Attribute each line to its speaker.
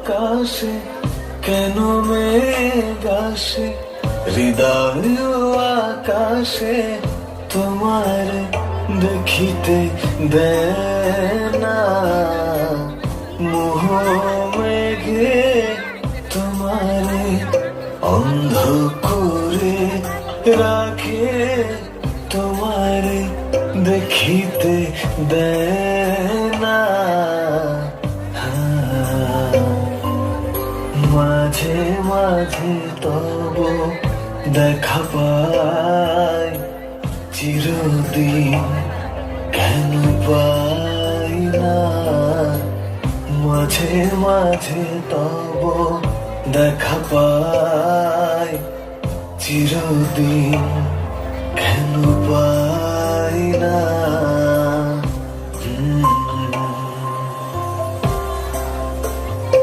Speaker 1: আকাশে কেন মেঘ আসে, হৃদয় আকাশে তোমার দেখিতে দেয় না। মোহ মেঘে তোমারে অন্ধ করে রাখে, তোমারে দেখিতে দেয় না। মাঝে মাঝে তব দেখা পাই, চিরদিন কেন পাই না। মাঝে মাঝে তব দেখা পাই, চিরদিন কেন পাই না।